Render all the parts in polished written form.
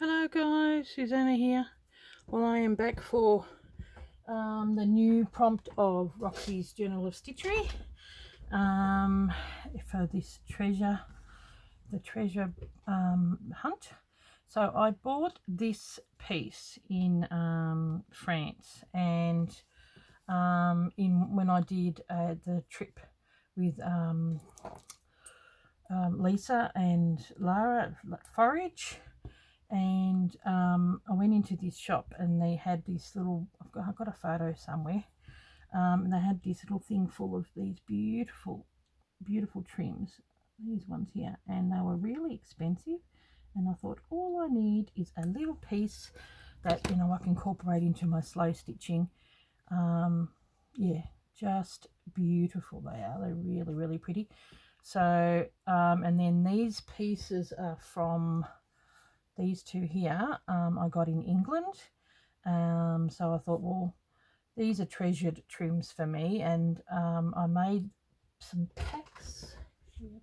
Hello guys, Susanna here. Well, I am back for the new prompt of Roxy's Journal of Stitchery for this treasure hunt. So I bought this piece in France, and when I did the trip with Lisa and Lara Forage. And I went into this shop and they had this little, I've got a photo somewhere, and they had this little thing full of these beautiful trims, these ones here, and they were really expensive. And I thought, all I need is a little piece that I can incorporate into my slow stitching. Yeah, just beautiful they are. They're really pretty. So and then these pieces are from these two here. I got in England. So I thought, well, these are treasured trims for me, and I made some packs.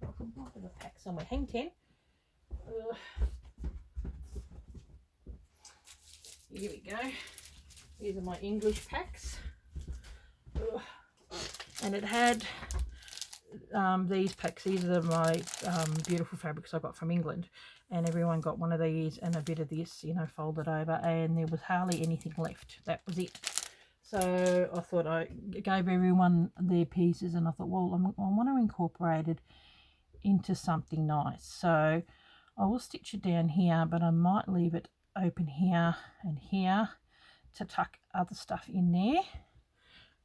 I've got a pack somewhere. Hang 10. Here we go. These are my English packs. And it had these packs. These are my beautiful fabrics I got from England, and everyone got one of these and a bit of this, folded over, and there was hardly anything left. That was it. So I thought, I gave everyone their pieces, and I thought, well, I want to incorporate it into something nice. So I will stitch it down here, but I might leave it open here and here to tuck other stuff in there.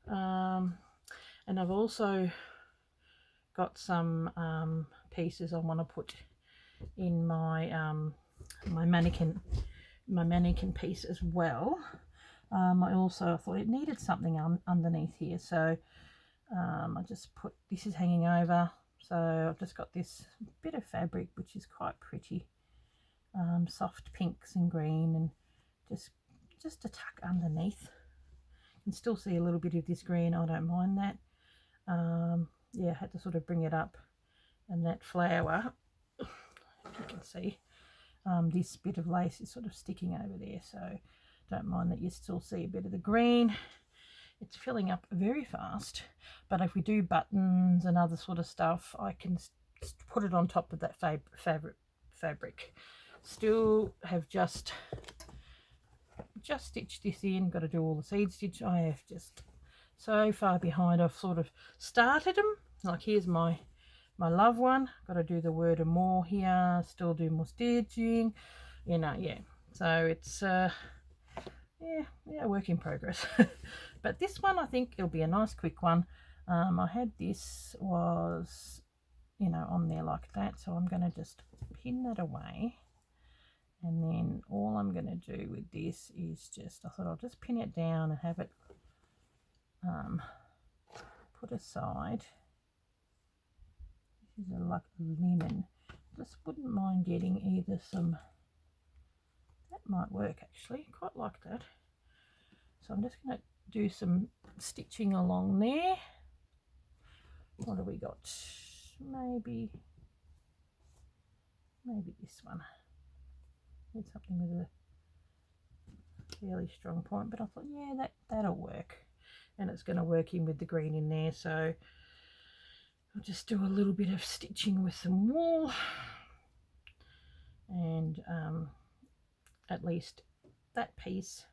And I've also got some pieces I want to put in my my mannequin piece as well. I also thought it needed something underneath here, so I just put, this is hanging over, so I've just got this bit of fabric which is quite pretty, soft pinks and green, and just to tuck underneath. You can still see a little bit of this green. I don't mind that. Yeah, I had to sort of bring it up, and that flower, if you can see, this bit of lace is sort of sticking over there, so don't mind that you still see a bit of the green. It's filling up very fast, but if we do buttons and other sort of stuff, I can put it on top of that fabric. Still have just stitched this in. Got to do all the seed stitch. I have just so far behind. I've sort of started them. Like, here's my love one. Got to do the word and more here. Still do more stitching. Yeah. So it's yeah, work in progress. But this one, I think it'll be a nice quick one. I had this was on there like that, so I'm going to just pin that away, and then all I'm going to do with this is I thought I'll just pin it down and have it put aside. This is like linen. Just wouldn't mind getting either some, that might work actually, quite like that. So I'm just going to do some stitching along there. What have we got? Maybe this one. Need something with a fairly strong point, but I thought, yeah, that'll work, and it's going to work in with the green in there. So I'll just do a little bit of stitching with some wool, and at least that piece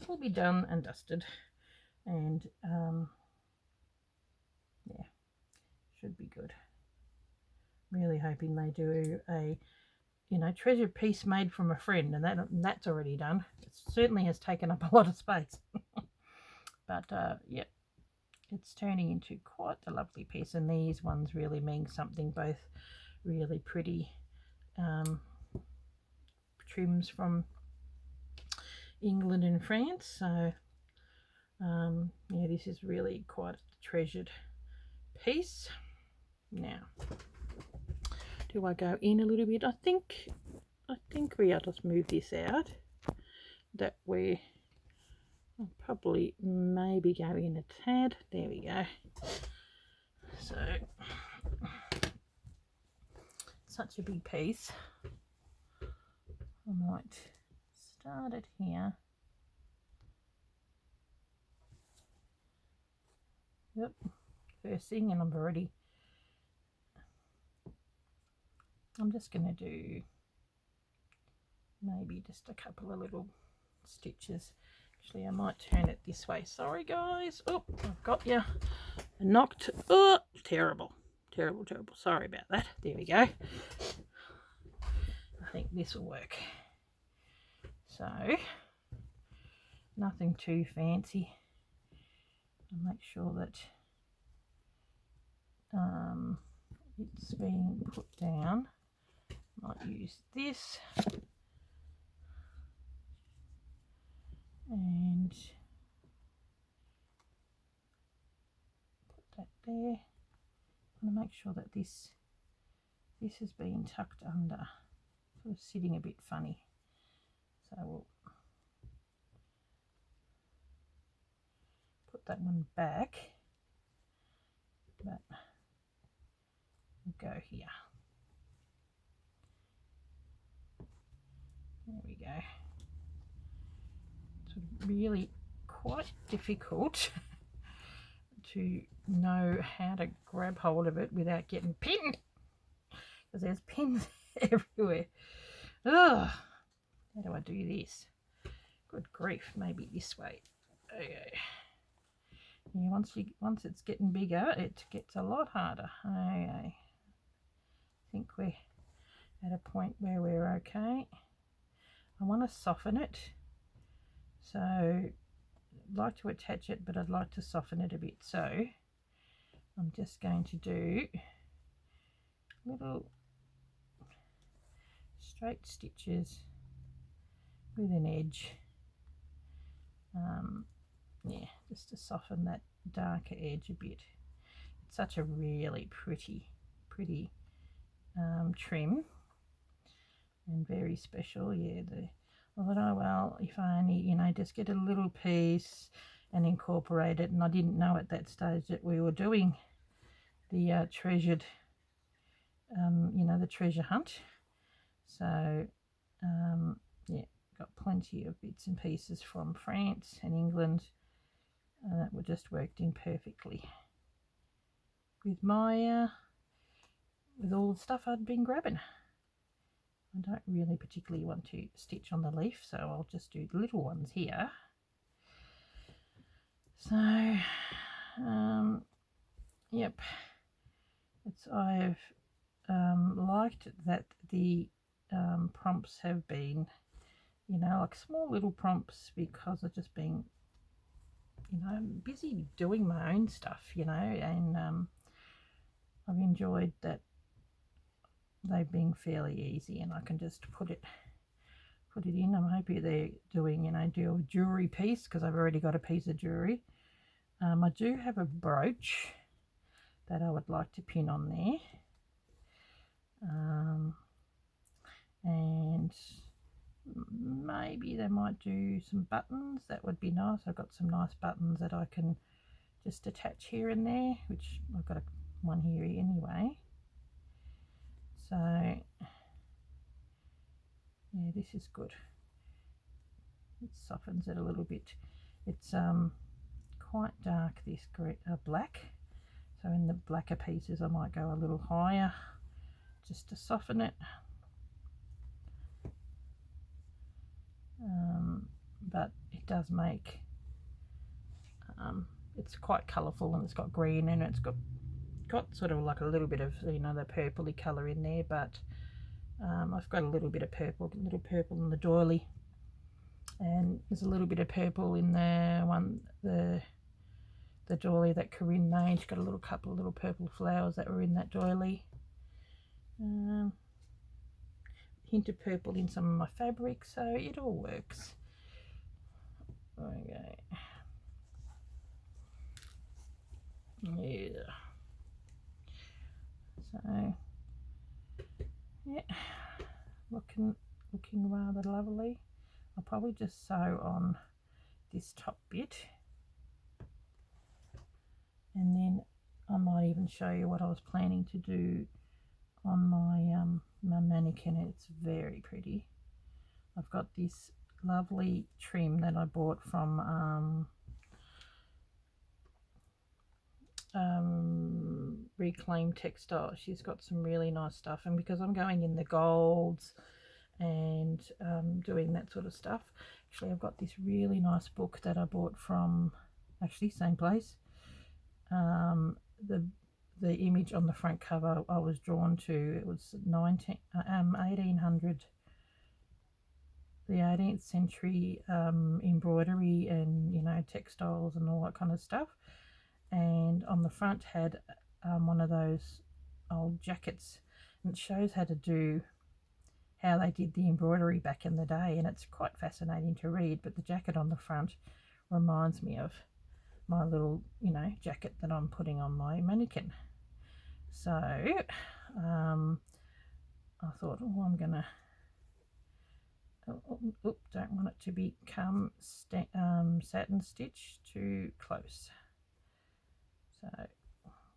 will be done and dusted, and yeah, should be good. Really hoping they do a treasure piece made from a friend, and that's already done. It certainly has taken up a lot of space. But yeah, it's turning into quite a lovely piece, and these ones really mean something. Both really pretty trims from England and France. So yeah, this is really quite a treasured piece. Now, do I go in a little bit? I think I'll just move this out. That way, I'll probably maybe go in a tad. There we go. So, such a big piece. I might started here. Yep, first thing, and I'm just going to do maybe just a couple of little stitches. Actually, I might turn it this way. Sorry, guys. Oh, I've got you knocked. Oh, terrible. Terrible, terrible. Sorry about that. There we go. I think this will work. So, nothing too fancy. I'll make sure that it's being put down. Might use this. And put that there. I'm going to make sure that this has been tucked under, sort of sitting a bit funny. So we'll put that one back, but we'll go here. There we go. It's really quite difficult to know how to grab hold of it without getting pinned, because there's pins everywhere. Ugh. How do I do this? Good grief, maybe this way. Okay. Yeah, once it's getting bigger, it gets a lot harder. Okay. I think we're at a point where we're okay. I want to soften it, so I'd like to attach it, but I'd like to soften it a bit. So I'm just going to do little straight stitches with an edge. Yeah, just to soften that darker edge a bit. It's such a really pretty trim, and very special. Yeah, I thought, oh well, if I only, you know, just get a little piece and incorporate it. And I didn't know at that stage that we were doing the treasured, you know, the treasure hunt. So yeah, got plenty of bits and pieces from France and England, and that were just worked in perfectly with my with all the stuff I'd been grabbing. I don't really particularly want to stitch on the leaf, so I'll just do the little ones here. So yep, I've liked that the prompts have been, you know, like small little prompts, because I've just been, you know, busy doing my own stuff, you know, and I've enjoyed that they've been fairly easy, and I can just put it in. I'm hoping they're doing, you know, do a jewelry piece, because I've already got a piece of jewelry. I do have a brooch that I would like to pin on there, and maybe they might do some buttons. That would be nice. I've got some nice buttons that I can just attach here and there, which I've got one here anyway. So yeah, this is good. It softens it a little bit. It's quite dark, this black, so in the blacker pieces I might go a little higher just to soften it. But it does make it's quite colourful, and it's got green, and it's got sort of like a little bit of, you know, the purpley colour in there, but I've got a little bit of purple, in the doily, and there's a little bit of purple in the doily that Corinne made. She's got a couple of little purple flowers that were in that doily. Hint of purple in some of my fabric, so it all works. Okay. Yeah. So yeah, looking rather lovely. I'll probably just sew on this top bit, and then I might even show you what I was planning to do on my my mannequin. It's very pretty. I've got this lovely trim that I bought from Reclaim Textile. She's got some really nice stuff, and because I'm going in the golds and doing that sort of stuff, actually I've got this really nice book that I bought from, actually same place. The image on the front cover I was drawn to, it was 1800, the 18th century embroidery and, you know, textiles and all that kind of stuff. And on the front had one of those old jackets, and it shows how they did the embroidery back in the day, and it's quite fascinating to read. But the jacket on the front reminds me of my little, you know, jacket that I'm putting on my mannequin. So I thought, oh, I'm gonna don't want it to become satin stitch too close, so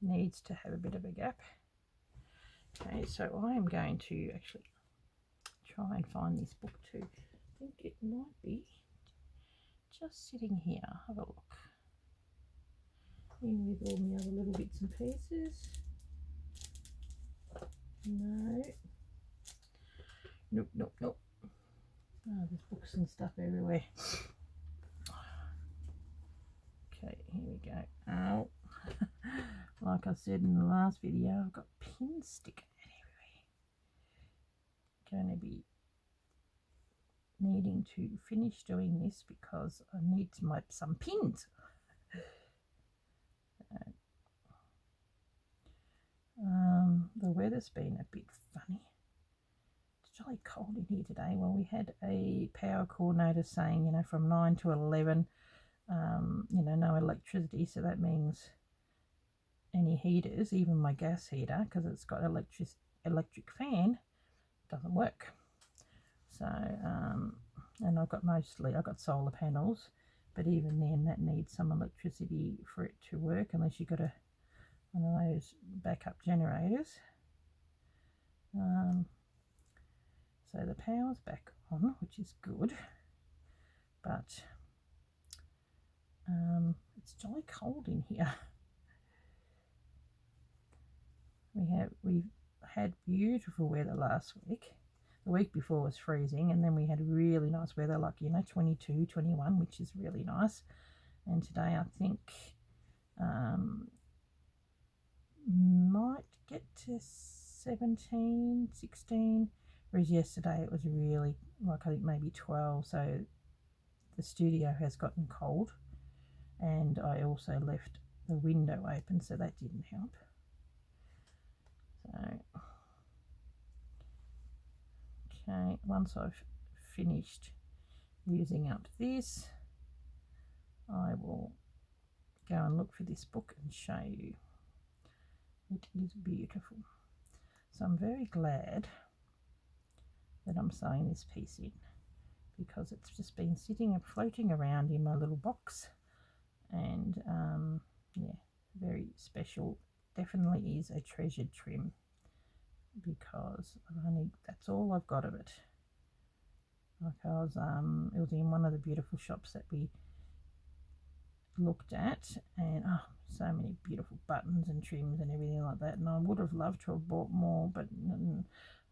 needs to have a bit of a gap. Okay, so I am going to actually try and find this book too. I think it might be just sitting here. Have a look in with all my other little bits and pieces. No, nope. Oh, there's books and stuff everywhere. Okay, here we go. Oh, like I said in the last video, I've got pins sticking out everywhere. Going to be needing to finish doing this because I need to make some pins. The weather's been a bit funny. It's jolly cold in here today. Well, we had a power coordinator saying, you know, from 9 to 11, you know, no electricity. So that means any heaters, even my gas heater, because it's got electric fan, doesn't work. So, and I've got solar panels, but even then that needs some electricity for it to work, unless you've got one of those backup generators. So the power's back on, which is good, but it's jolly cold in here. We've had beautiful weather last week. The week before was freezing, and then we had really nice weather, like, you know, 22, 21, which is really nice. And today I think might get to 17, 16, whereas yesterday it was really, like, I think maybe 12. So the studio has gotten cold, and I also left the window open, so that didn't help. So okay, once I've finished using up this, I will go and look for this book and show you. It is beautiful. So I'm very glad that I'm sewing this piece in, because it's just been sitting and floating around in my little box, and yeah, very special. Definitely is a treasured trim, because that's all I've got of it. Because it was in one of the beautiful shops that we looked at, and so many beautiful buttons and trims and everything like that, and I would have loved to have bought more, but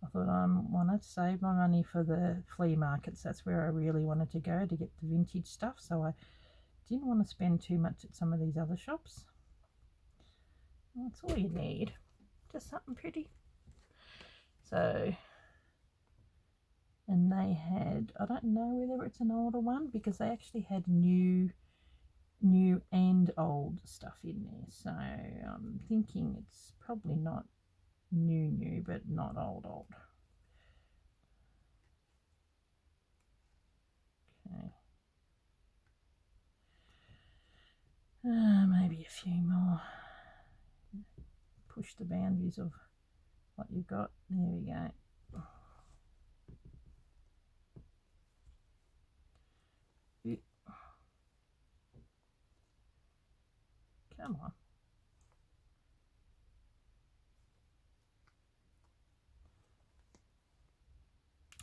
I thought I wanted to save my money for the flea markets. That's where I really wanted to go to get the vintage stuff, so I didn't want to spend too much at some of these other shops. That's all you need, just something pretty. So, and they had, I don't know whether it's an older one, because they actually had new and old stuff in there, so I'm thinking it's probably not new, but not old. Okay, maybe a few more. Push the boundaries of what you've got. There we go. Come on.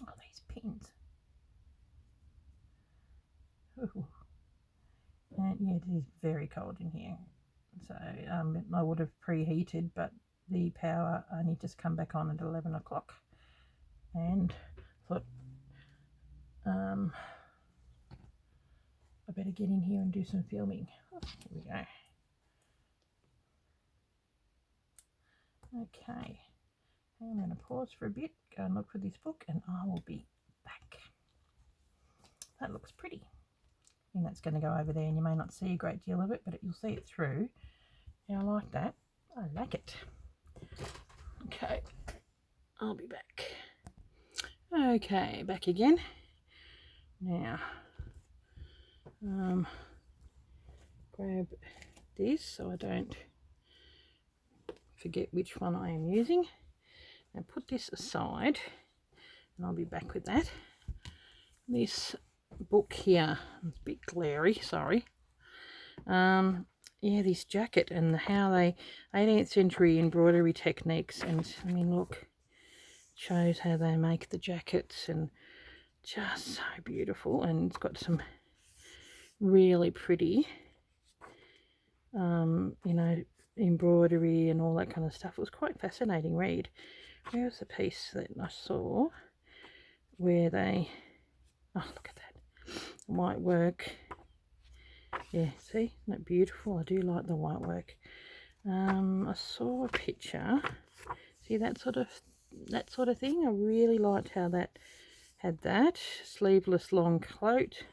Oh, these pins. it is very cold in here. So I would have preheated, but the power only just come back on at 11 o'clock, and thought I better get in here and do some filming. Here we go. Okay, I'm going to pause for a bit, go and look for this book, and I will be back. That looks pretty. And that's going to go over there, and you may not see a great deal of it, but you'll see it through. Yeah, I like that. I like it. Okay, I'll be back. Okay, back again. Now, grab this so I don't forget which one I am using. Now put this aside, and I'll be back with that. This book here, it's a bit glary, sorry. Yeah, this jacket and how they 18th century embroidery techniques, and I mean, look, shows how they make the jackets, and just so beautiful. And it's got some really pretty you know, embroidery and all that kind of stuff. It was quite fascinating read. Here's the piece that I saw where they, oh, look at that white work. Yeah, see, isn't that beautiful? I do like the white work. I saw a picture, see that sort of thing. I really liked how that had that sleeveless long coat.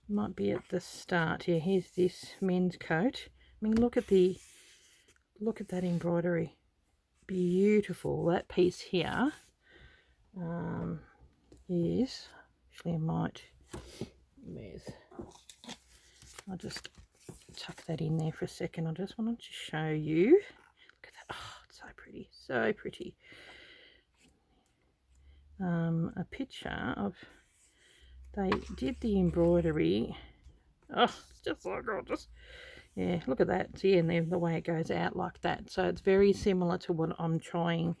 Might be at the start. Yeah, here's this men's coat. I mean, look at that embroidery, beautiful. That piece here is actually, I might, I'll just tuck that in there for a second. I just wanted to show you. Look at that. Oh, it's so pretty, so pretty. A picture of, they did the embroidery. Oh, it's just so gorgeous. Yeah, look at that. See, and then the way it goes out like that. So it's very similar to what I'm trying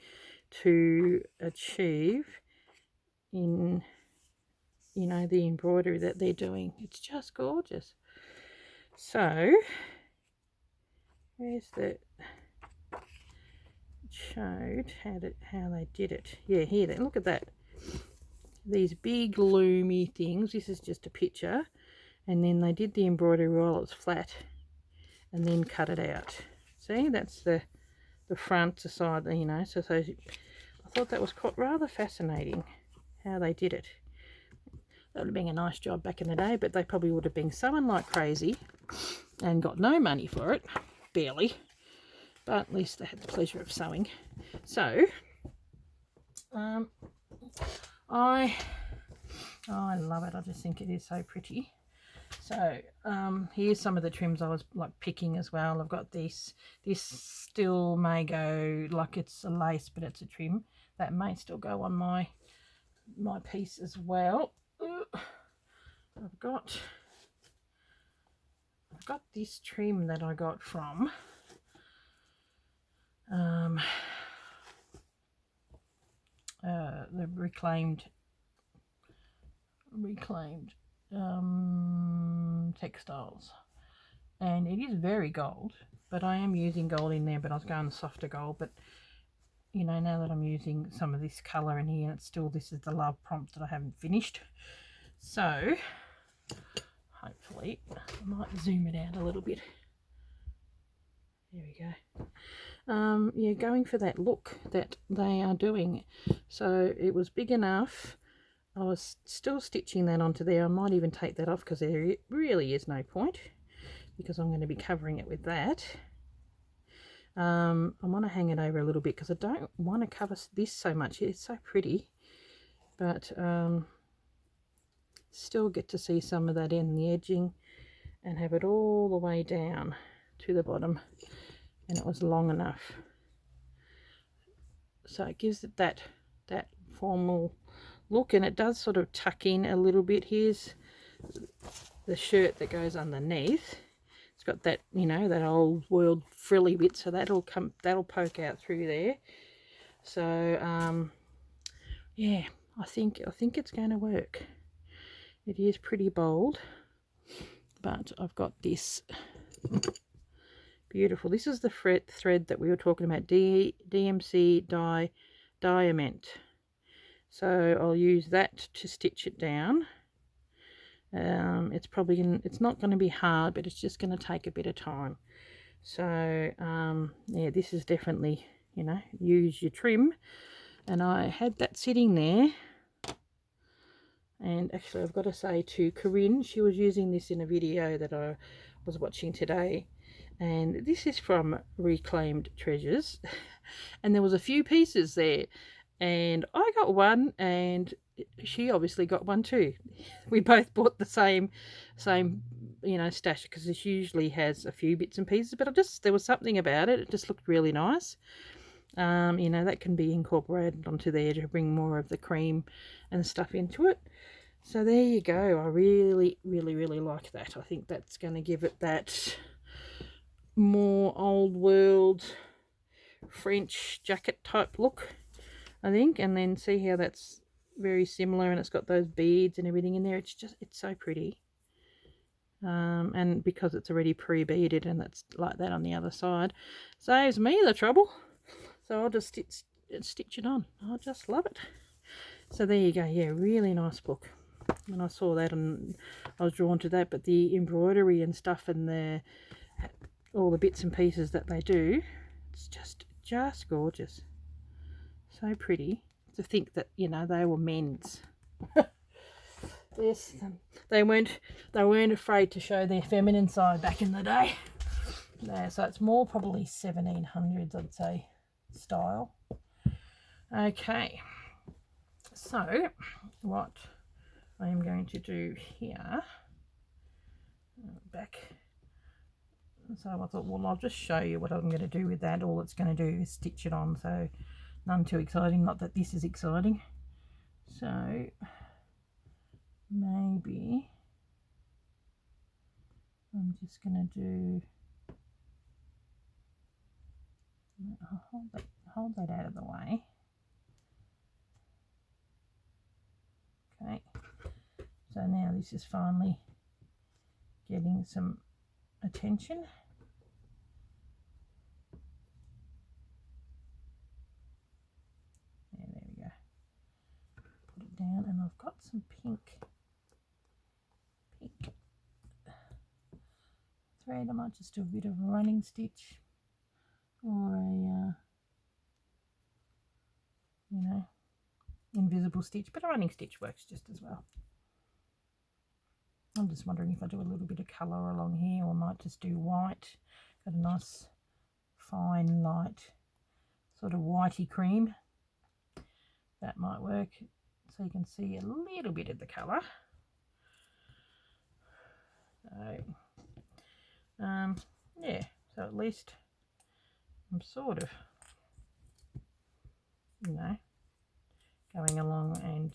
to achieve in, you know, the embroidery that they're doing. It's just gorgeous. So where's the, it showed how they did it. Yeah, here, look at that. These big loomy things. This is just a picture, and then they did the embroidery while it was flat and then cut it out. See, that's the front, the side, you know. So I thought that was quite rather fascinating how they did it. That would have been a nice job back in the day, but they probably would have been sewing like crazy and got no money for it, barely, but at least they had the pleasure of sewing. So I love it. I just think it is so pretty. So here's some of the trims I was like picking as well. I've got this still may go like it's a lace, but it's a trim that may still go on my piece as well. I've got this trim that I got from the reclaimed textiles, and it is very gold, but I am using gold in there, but I was going softer gold. But you know, now that I'm using some of this color in here, it's still, this is the love prompt that I haven't finished, so hopefully I might zoom it out a little bit. There we go. Yeah, going for that look that they are doing. So it was big enough. I was still stitching that onto there. I might even take that off because there really is no point, because I'm going to be covering it with that. I want to hang it over a little bit because I don't want to cover this so much. It's so pretty, but still get to see some of that in the edging and have it all the way down to the bottom, and it was long enough, so it gives it that formal look, and it does sort of tuck in a little bit. Here's the shirt that goes underneath. It's got that, you know, that old world frilly bit, so that'll poke out through there. So yeah, I think it's going to work. It is pretty bold, but I've got this beautiful. This is the thread that we were talking about, DMC Diamant. So I'll use that to stitch it down. It's not going to be hard, but it's just going to take a bit of time. So yeah, this is definitely, you know, use your trim. And I had that sitting there, and actually I've got to say to Corinne, she was using this in a video that I was watching today, and this is from Reclaimed Treasures, and there was a few pieces there, and I got one and she obviously got one too. We both bought the same you know, stash, because this usually has a few bits and pieces, but there was something about it. It just looked really nice. You know, that can be incorporated onto there to bring more of the cream and stuff into it. So there you go. I really like that. I think that's going to give it that more old world French jacket type look, I think. And then see how that's very similar, and it's got those beads and everything in there. It's so pretty. And because it's already pre-beaded and it's like that on the other side, saves me the trouble. So I'll just stitch it on. I just love it. So there you go. Yeah, really nice book. When I saw that, and I was drawn to that, but the embroidery and stuff and all the bits and pieces that they do, it's just gorgeous. So pretty. To think that, you know, they were men's. Yes, they weren't afraid to show their feminine side back in the day. No, so it's more probably 1700s, I'd say, style. Okay, so what I am going to do here, back, so I thought, well, I'll just show you what I'm going to do with that. All it's going to do is stitch it on, so none too exciting, not that this is exciting. So maybe I'm just going to do, I'll hold that out of the way. Okay, so now this is finally getting some attention. Yeah, there we go. Put it down, and I've got some pink thread. I might just do a bit of a running stitch, or a you know, invisible stitch, but a running stitch works just as well. I'm just wondering if I do a little bit of colour along here, or I might just do white. Got a nice fine light sort of whitey cream. That might work, so you can see a little bit of the colour. So yeah, so at least I'm sort of, you know, going along and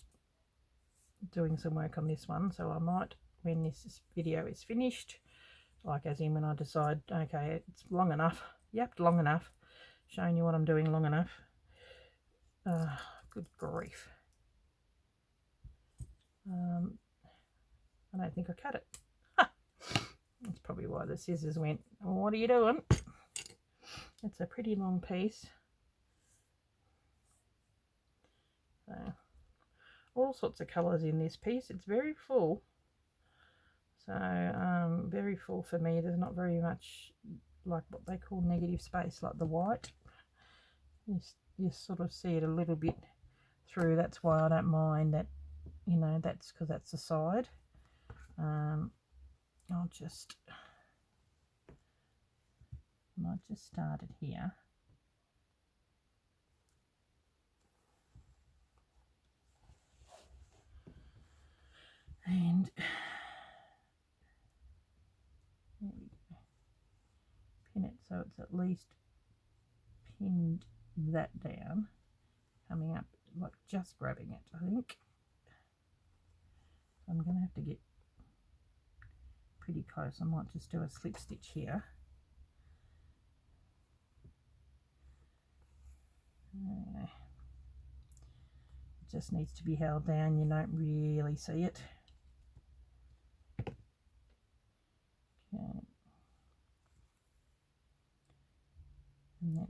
doing some work on this one. So I might, when this video is finished, like as in when I decide, okay, it's long enough, yep, long enough, showing you what I'm doing long enough. Good grief. I don't think I cut it. That's probably why the scissors went, what are you doing? It's a pretty long piece. So all sorts of colours in this piece. It's very full. So very full for me. There's not very much like what they call negative space, like the white. You sort of see it a little bit through. That's why I don't mind that, you know, that's because that's the side. I'll just, might just start it here. And there we go. Pin it so it's at least pinned that down, coming up, like just grabbing it, I think. I'm going to have to get pretty close. I might just do a slip stitch here. It just needs to be held down. You don't really see it.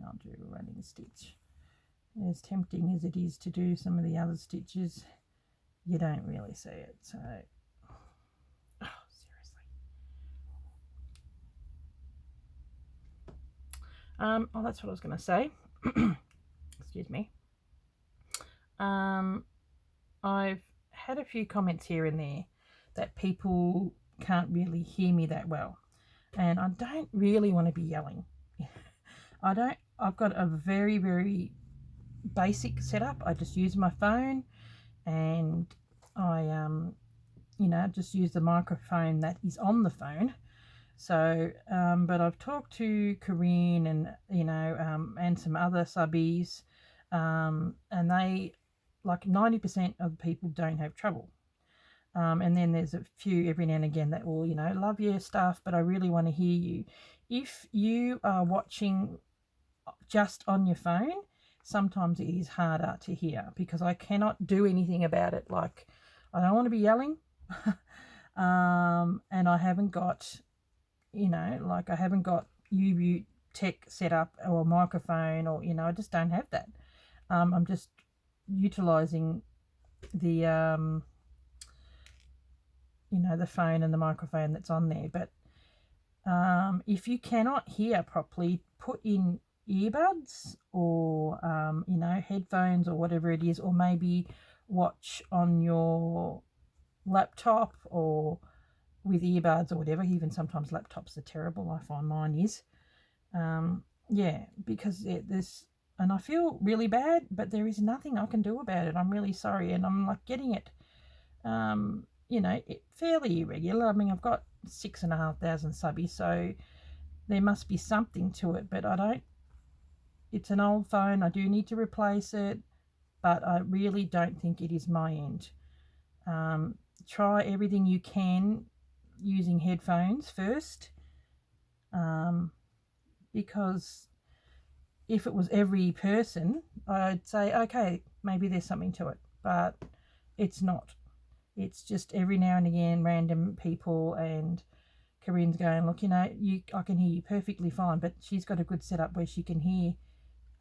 I'll do a running stitch. As tempting as it is to do some of the other stitches, you don't really see it. So, oh, seriously. Oh, that's what I was going to say. Excuse me. I've had a few comments here and there that people can't really hear me that well, and I don't really want to be yelling. I've got a very, very basic setup. I just use my phone, and I just use the microphone that is on the phone. So but I've talked to Corinne and and some other subbies, and they, like 90% of the people, don't have trouble. And then there's a few every now and again that will, love your stuff, but I really want to hear you. If you are watching just on your phone, sometimes it is harder to hear because I cannot do anything about it. Like, I don't want to be yelling, and I haven't got, I haven't got UU tech set up or a microphone, or, I just don't have that. I'm just utilizing the the phone and the microphone that's on there. But if you cannot hear properly, put in earbuds or headphones or whatever it is, or maybe watch on your laptop or with earbuds or whatever. Even sometimes laptops are terrible. I find mine is. Because there's, and I feel really bad, but there is nothing I can do about it. I'm really sorry, and I'm like getting it fairly irregular. I mean, I've got 6,500 subbies, so there must be something to it, but I don't. It's an old phone. I do need to replace it, but I really don't think it is my end. Try everything you can using headphones first, because if it was every person, I'd say, okay, maybe there's something to it, but it's not. It's just every now and again, random people, and Corinne's going, look, I can hear you perfectly fine, but she's got a good setup where she can hear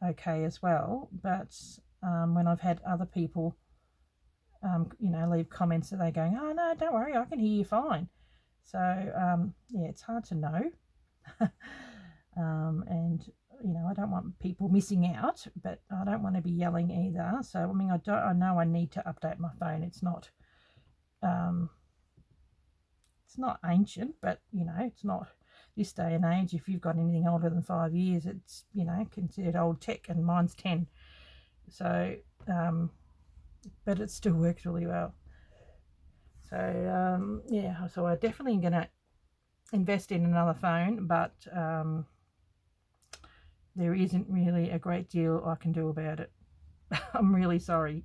okay as well. But when I've had other people, leave comments that they're going, oh, no, don't worry, I can hear you fine. So, it's hard to know. And, I don't want people missing out, but I don't want to be yelling either. So, I mean, I know I need to update my phone. It's not ancient, but it's not this day and age. If you've got anything older than 5 years, it's considered old tech, and mine's 10. So but it still works really well. So so I'm definitely going to invest in another phone, but there isn't really a great deal I can do about it. I'm really sorry.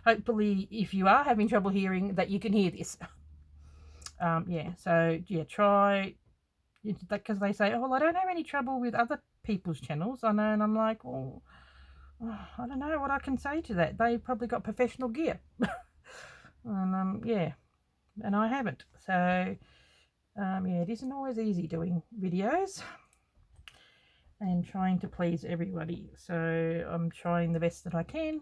Hopefully, if you are having trouble hearing, that you can hear this. Try, because they say, oh, well, I don't have any trouble with other people's channels. I know, and I'm like, well, I don't know what I can say to that. They probably got professional gear. And and I haven't. So it isn't always easy doing videos and trying to please everybody. So I'm trying the best that I can.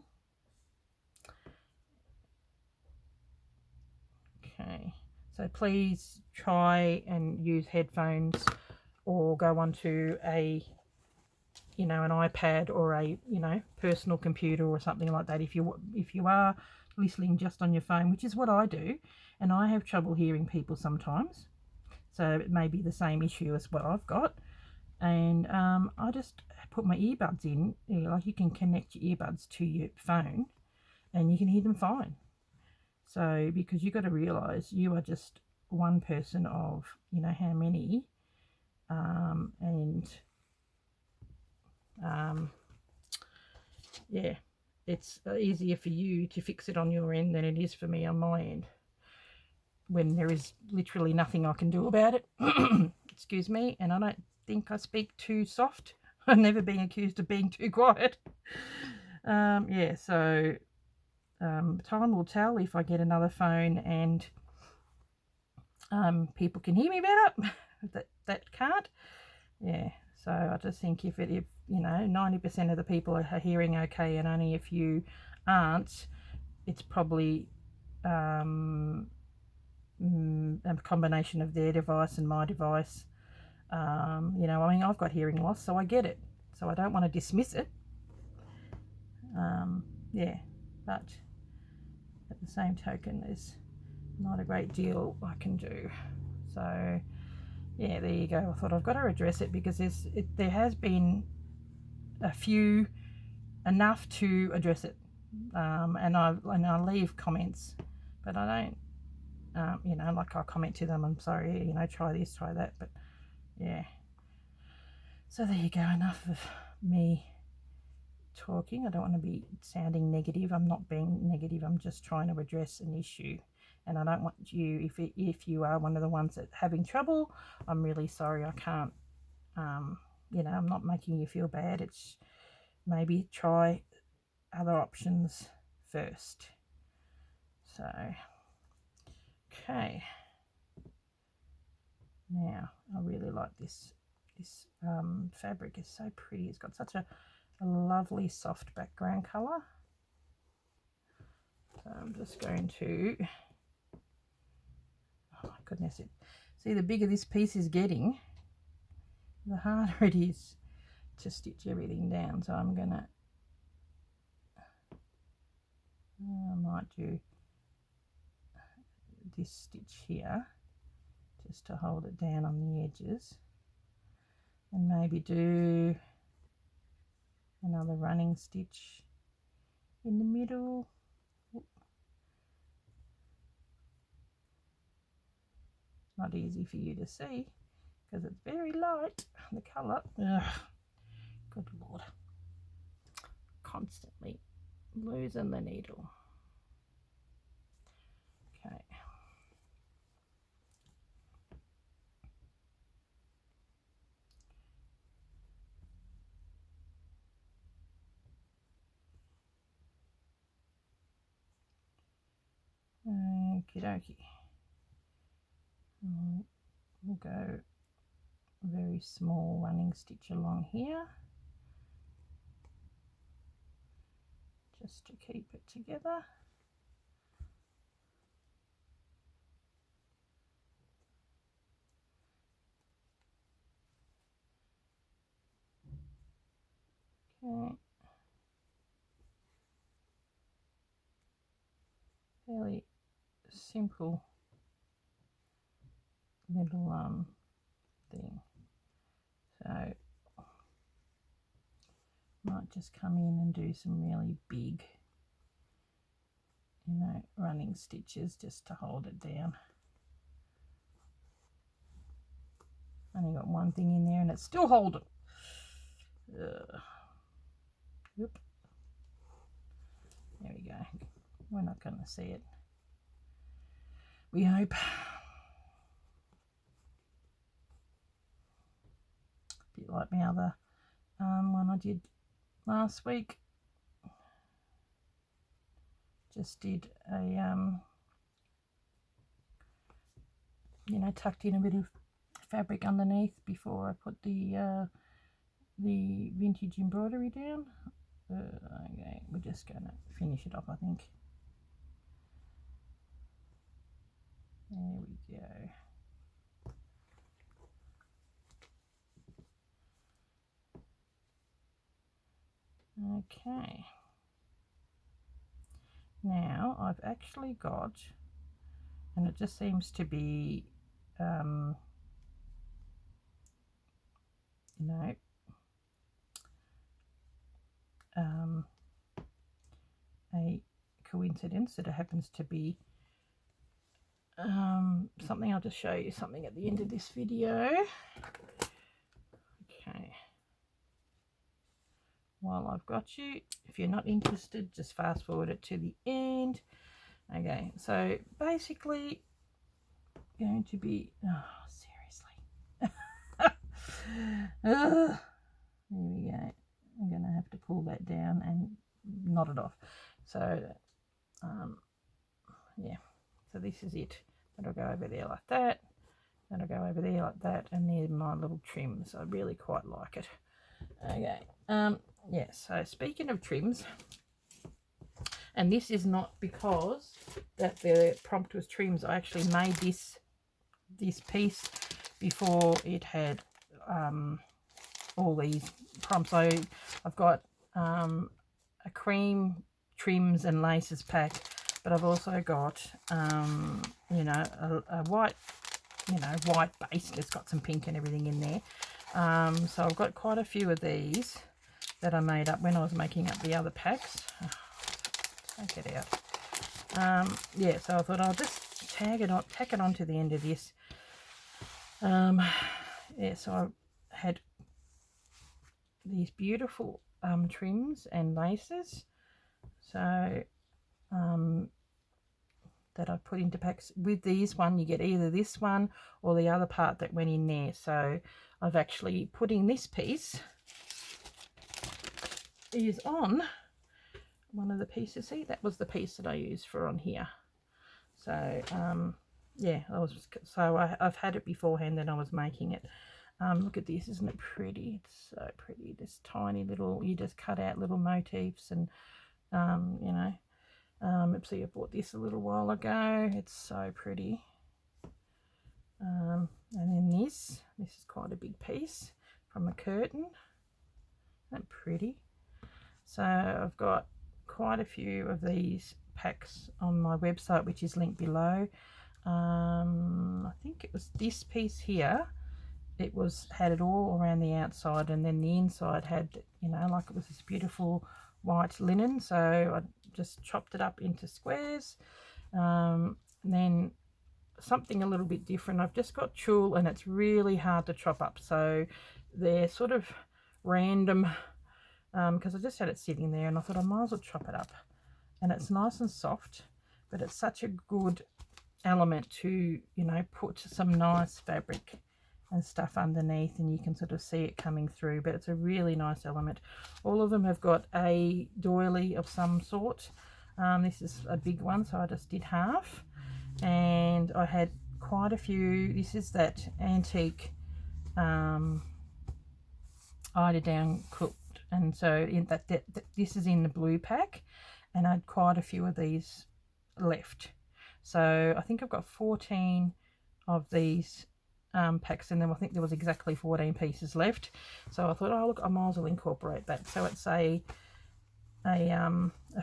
Okay, so please try and use headphones, or go onto an iPad or a personal computer or something like that. If you are listening just on your phone, which is what I do, and I have trouble hearing people sometimes, so it may be the same issue as what I've got. And I just put my earbuds in. Like, you can connect your earbuds to your phone and you can hear them fine. So, because you've got to realise you are just one person of how many, it's easier for you to fix it on your end than it is for me on my end, when there is literally nothing I can do about it. Excuse me. And I don't think I speak too soft. I've never been accused of being too quiet. So time will tell if I get another phone and people can hear me better. that can't. So I just think if you know, 90% of the people are hearing okay and only a few aren't, it's probably a combination of their device and my device. You know, I mean, I've got hearing loss, so I get it. So I don't want to dismiss it. Yeah, but at the same token, there's not a great deal I can do. So yeah, there you go. I thought I've got to address it because there has been a few, enough to address it, and I leave comments, but I don't, you know, like I comment to them, I'm sorry, you know, try this, try that, but yeah. So there you go. Enough of me talking. I don't want to be sounding negative. I'm not being negative. I'm just trying to address an issue, and I don't want you, if you are one of the ones that having trouble, I'm really sorry. I can't, you know, I'm not making you feel bad. It's maybe try other options first. So okay, now I really like this fabric is so pretty. It's got such a lovely soft background color. So I'm just going to, oh my goodness, see, the bigger this piece is getting, the harder it is to stitch everything down. So I'm gonna, I might do this stitch here just to hold it down on the edges, and maybe do another running stitch in the middle. Not easy for you to see because it's very light, the colour. Ugh, good Lord. Constantly losing the needle. Okay. Okie dokie. We'll go a very small running stitch along here just to keep it together. Okay. Fairly simple little thing. So might just come in and do some really big, you know, running stitches just to hold it down. Only got one thing in there and it's still holding. Yep. There we go. We're not going to see it, we hope. A bit like my other one I did last week. Just did a you know, tucked in a bit of fabric underneath before I put the vintage embroidery down. Okay, we're just going to finish it off, I think. There we go. Okay. Now I've actually got, and it just seems to be, you know, a coincidence that it happens to be something. I'll just show you something at the end of this video. Okay. While I've got you, if you're not interested, just fast forward it to the end. Okay, so basically going to be, oh, seriously. There we go. I'm going to have to pull that down and knot it off. So yeah, so this is it. That'll go over there like that. That'll go over there like that, and there's my little trims. I really quite like it. Okay, yeah, so speaking of trims, and this is not because that the prompt was trims. I actually made this piece before it had all these prompts. So I've got a cream trims and laces pack, but I've also got you know, a white, you know, white base. It's got some pink and everything in there. So I've got quite a few of these that I made up when I was making up the other packs. Take it out. Yeah, so I thought I'll just tack it onto the end of this. Yeah, so I had these beautiful trims and laces, so that I put into packs. With these one, you get either this one or the other part that went in there. So I've actually put in this piece is on one of the pieces. See, that was the piece that I used for on here. So yeah, I've had it beforehand and I was making it. Look at this, isn't it pretty? It's so pretty. This tiny little, you just cut out little motifs, and you know, see, I bought this a little while ago. It's so pretty. And then this is quite a big piece from a curtain. Isn't that pretty? So I've got quite a few of these packs on my website, which is linked below. I think it was this piece here. It had it all around the outside, and then the inside had, you know, like it was this beautiful white linen. So I just chopped it up into squares. Then something a little bit different, I've just got tulle, and it's really hard to chop up, so they're sort of random, because I just had it sitting there and I thought I might as well chop it up. And it's nice and soft, but it's such a good element to, you know, put some nice fabric and stuff underneath, and you can sort of see it coming through. But it's a really nice element. All of them have got a doily of some sort. This is a big one, so I just did half, and I had quite a few. This is that antique eider down cooked, and so in that this is in the blue pack, and I had quite a few of these left. So I think I've got 14 of these packs, and then I think there was exactly 14 pieces left. So I thought, oh look, I might as well incorporate that. So it's a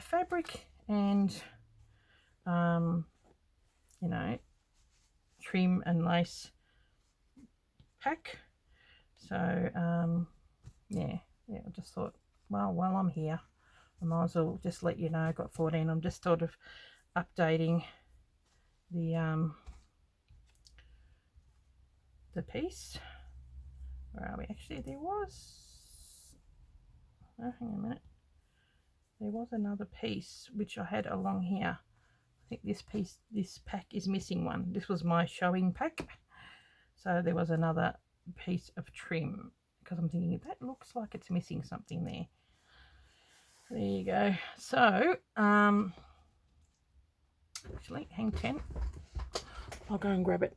fabric and you know, trim and lace pack. So yeah, I just thought, well, while I'm here, I might as well just let you know I got 14. I'm just sort of updating the piece. Where are we? Actually, there was, oh, hang on a minute, there was another piece which I had along here. I think this pack is missing one. This was my showing pack, so there was another piece of trim, because I'm thinking that looks like it's missing something there. There you go. So actually, hang 10, I'll go and grab it.